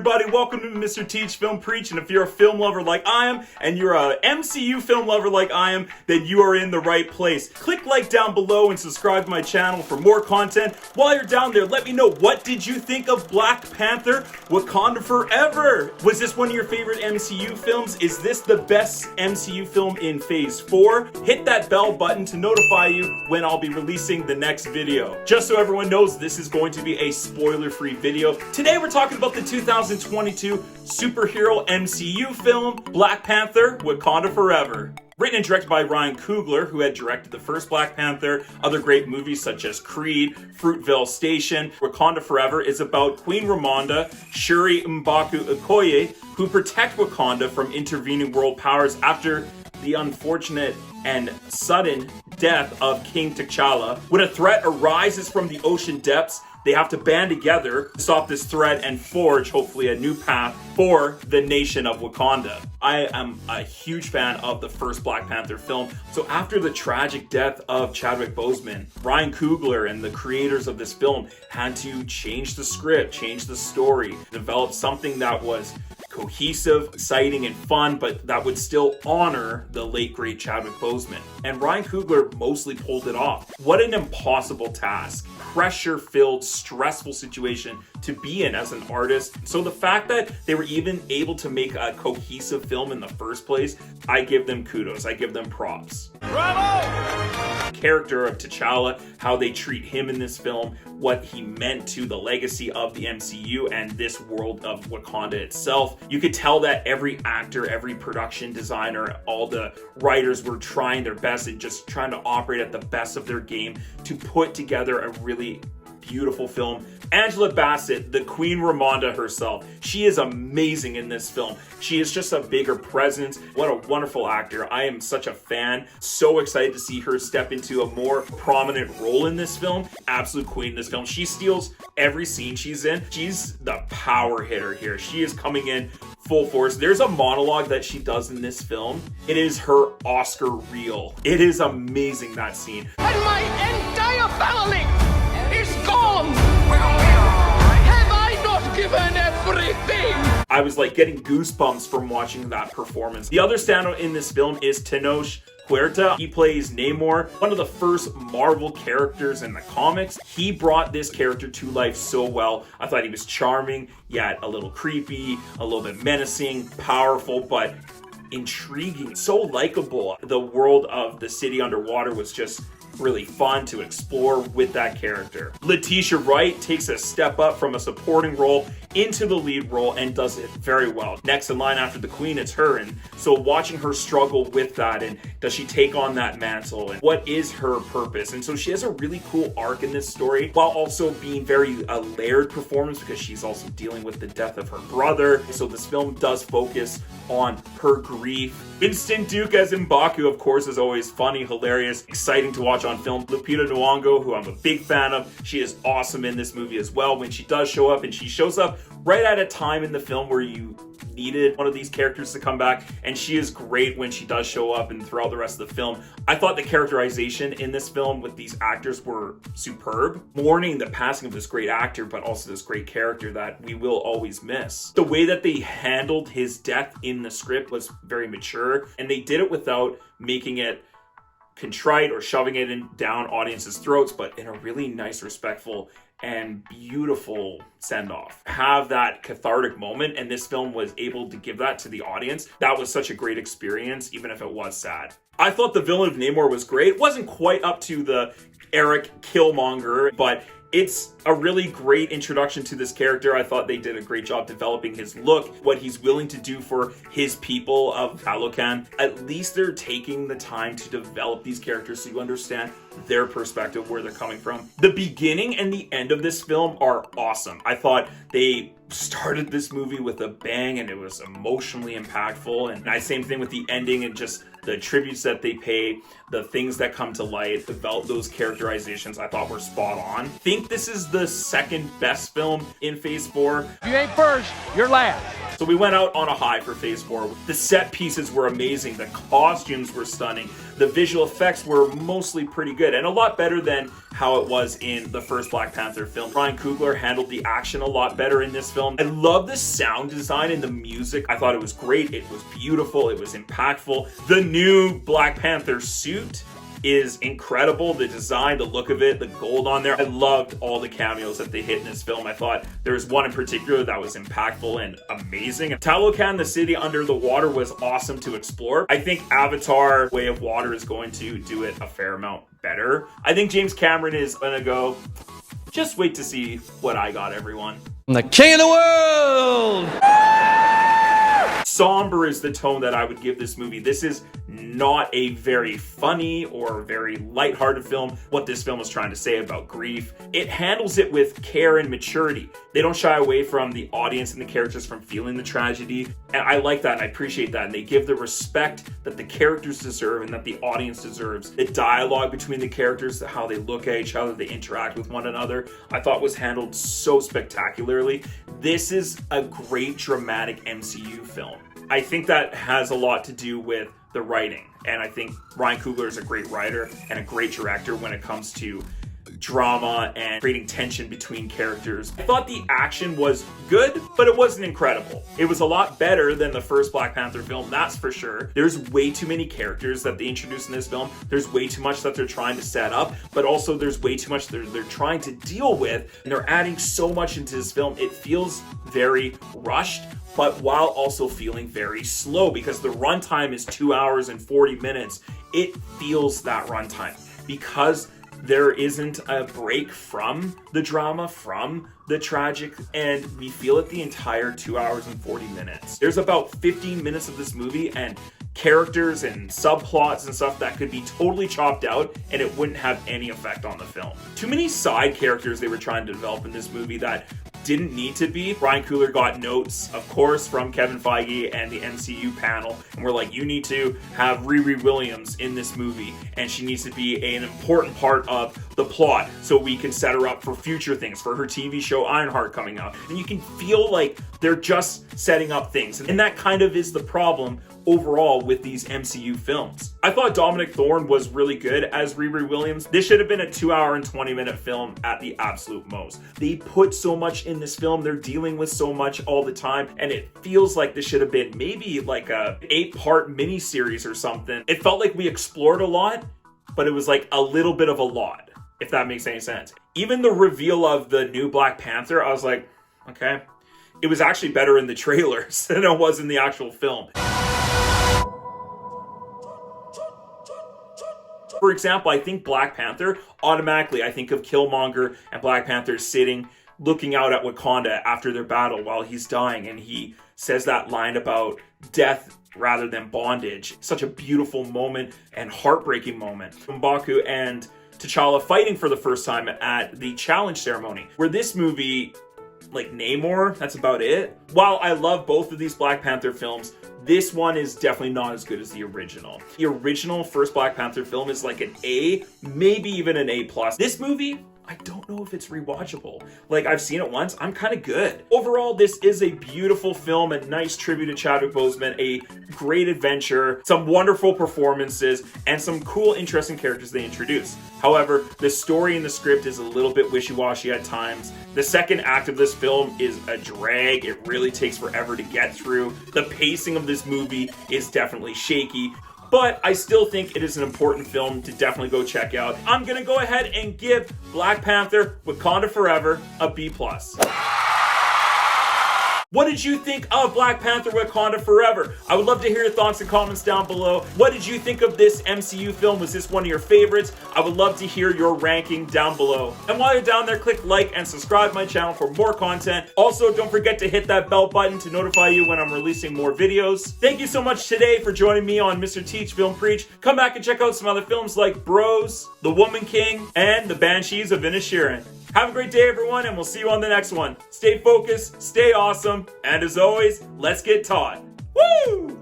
everybody, welcome to Mr. Teach Film Preach, and if you're a film lover like I am, and you're a MCU film lover like I am, then you are in the right place. Click like down below and subscribe to my channel for more content. While you're down there, let me know, what did you think of Black Panther, Wakanda Forever? Was this one of your favorite MCU films? Is this the best MCU film in Phase 4? Hit that bell button to notify you when I'll be releasing the next video. Just so everyone knows, this is going to be a spoiler-free video. Today we're talking about the 2022 superhero MCU film, Black Panther, Wakanda Forever. Written and directed by Coogler, who had directed the first Black Panther, other great movies such as Creed, Fruitvale Station. Wakanda Forever is about Queen Ramonda, Shuri Okoye, who protect Wakanda from intervening world powers after the unfortunate and sudden death of King T'Challa. When a threat arises from the ocean depths, they have to band together to stop this threat and forge, hopefully, a new path for the nation of Wakanda. I am a huge fan of the first Black Panther film. So after the tragic death of Chadwick Boseman, Coogler and the creators of this film had to change the script, change the story, develop something that was cohesive, exciting, and fun, but that would still honor the late great Chadwick Boseman. And Coogler mostly pulled it off. What an impossible task. Pressure-filled, stressful situation to be in as an artist. So the fact that they were even able to make a cohesive film in the first place, I give them kudos. I give them props. Bravo! Character of T'Challa, how they treat him in this film, what he meant to the legacy of the MCU and this world of Wakanda itself. You could tell that every actor, every production designer, all the writers were trying their best and just trying to operate at the best of their game to put together a really beautiful film. Angela Bassett, the Queen Ramonda herself, she is amazing in this film. She is just a bigger presence. What a wonderful actor. I am such a fan. So excited to see her step into a more prominent role in this film. Absolute queen in this film. She steals every scene she's in. She's the power hitter here. She is coming in full force. There's a monologue that she does in this film. It is her Oscar reel. It is amazing, that scene. And my entire family is gone! Have I not given everything? I was like getting goosebumps from watching that performance. The other standout in this film is Tenoch, Huerta. He plays Namor, one of the first Marvel characters in the comics. He brought this character to life so well. I thought he was charming, yet a little creepy, a little bit menacing, powerful, but intriguing, so likable. The world of the city underwater was just really fun to explore with that character. Letitia Wright takes a step up from a supporting role into the lead role and does it very well. Next in line after the Queen, it's her, and so watching her struggle with that, and does she take on that mantle, and what is her purpose? And so she has a really cool arc in this story, while also being very a layered performance because she's also dealing with the death of her brother. So this film does focus on her grief. Winston Duke as M'Baku, of course, is always funny, hilarious, exciting to watch on film. Lupita Nyong'o, who I'm a big fan of, she is awesome in this movie as well when she does show up, and she shows up right at a time in the film where you needed one of these characters to come back, and she is great when she does show up and throughout the rest of the film. I thought the characterization in this film with these actors were superb, mourning the passing of this great actor, but also this great character that we will always miss. The way that they handled his death in the script was very mature, and they did it without making it contrite or shoving it down audiences' throats, but in a really nice, respectful, and beautiful send-off. Have that cathartic moment, and this film was able to give that to the audience. That was such a great experience, even if it was sad. I thought the villain of Namor was great. It wasn't quite up to the Eric Killmonger, but it's a really great introduction to this character. I thought they did a great job developing his look, what he's willing to do for his people of Talokan. At least they're taking the time to develop these characters so you understand their perspective, where they're coming from. The beginning and the end of this film are awesome. I thought they started this movie with a bang, and it was emotionally impactful. And same thing with the ending and just the tributes that they pay, the things that come to light, develop those characterizations I thought were spot on. I think this is the second best film in Phase 4. If you ain't first, you're last. So we went out on a high for Phase 4. The set pieces were amazing. The costumes were stunning. The visual effects were mostly pretty good and a lot better than how it was in the first Black Panther film. Ryan Coogler handled the action a lot better in this film. I love the sound design and the music. I thought it was great. It was beautiful. It was impactful. The new Black Panther suit is incredible. The design, the look of it, the gold on there. I loved all the cameos that they hit in this film. I thought there was one in particular that was impactful and amazing. Talokan, the city under the water, was awesome to explore. I think Avatar Way of Water is going to do it a fair amount better. I think James Cameron is gonna go, just wait to see what I got, everyone. I'm the king of the world! Somber is the tone that I would give this movie. This is not a very funny or very lighthearted film. What this film is trying to say about grief, it handles it with care and maturity. They don't shy away from the audience and the characters from feeling the tragedy. And I like that and I appreciate that. And they give the respect that the characters deserve and that the audience deserves. The dialogue between the characters, how they look at each other, they interact with one another, I thought was handled so spectacularly. This is a great dramatic MCU film. I think that has a lot to do with the writing. And I think Ryan Coogler is a great writer and a great director when it comes to drama and creating tension between characters. I thought the action was good, but it wasn't incredible. It was a lot better than the first Black Panther film, that's for sure. There's way too many characters that they introduced in this film. There's way too much that they're trying to set up, but also there's way too much they're trying to deal with, and they're adding so much into this film. It feels very rushed, but while also feeling very slow, because the runtime is 2 hours and 40 minutes. It feels that runtime because there isn't a break from the drama, from the tragic, and we feel it the entire 2 hours and 40 minutes. There's about 15 minutes of this movie and characters and subplots and stuff that could be totally chopped out and it wouldn't have any effect on the film. Too many side characters they were trying to develop in this movie that didn't need to be. Ryan Coogler got notes, of course, from Kevin Feige and the MCU panel, and we're like, you need to have Riri Williams in this movie, and she needs to be an important part of the plot so we can set her up for future things, for her TV show Ironheart coming out. And you can feel like they're just setting up things, and that kind of is the problem overall with these MCU films. I thought Dominic Thorne was really good as Riri Williams. This should have been a 2 hour and 20 minute film at the absolute most. They put so much in this film, they're dealing with so much all the time, and it feels like this should have been maybe like a 8-part miniseries or something. It felt like we explored a lot, but it was like a little bit of a lot, if that makes any sense. Even the reveal of the new Black Panther, I was like, okay. It was actually better in the trailers than it was in the actual film. For example, I think Black Panther, automatically I think of Killmonger and Black Panther sitting, looking out at Wakanda after their battle while he's dying, and he says that line about death rather than bondage. Such a beautiful moment and heartbreaking moment. M'Baku and T'Challa fighting for the first time at the challenge ceremony, where this movie, like Namor, that's about it. While I love both of these Black Panther films, this one is definitely not as good as the original. The original first Black Panther film is like an A, maybe even an A+. This movie, I don't know if it's rewatchable. Like, I've seen it once, I'm kind of good. Overall, this is a beautiful film, a nice tribute to Chadwick Boseman, a great adventure, some wonderful performances, and some cool, interesting characters they introduce. However, the story and the script is a little bit wishy-washy at times. The second act of this film is a drag. It really takes forever to get through. The pacing of this movie is definitely shaky. But I still think it is an important film to definitely go check out. I'm gonna go ahead and give Black Panther Wakanda Forever a B+. What did you think of Black Panther Wakanda Forever? I would love to hear your thoughts and comments down below. What did you think of this MCU film? Was this one of your favorites? I would love to hear your ranking down below. And while you're down there, click like and subscribe to my channel for more content. Also, don't forget to hit that bell button to notify you when I'm releasing more videos. Thank you so much today for joining me on Mr. Teach Film Preach. Come back and check out some other films like Bros, The Woman King, and The Banshees of Inisherin. Have a great day, everyone, and we'll see you on the next one. Stay focused, stay awesome, and as always, let's get taught. Woo!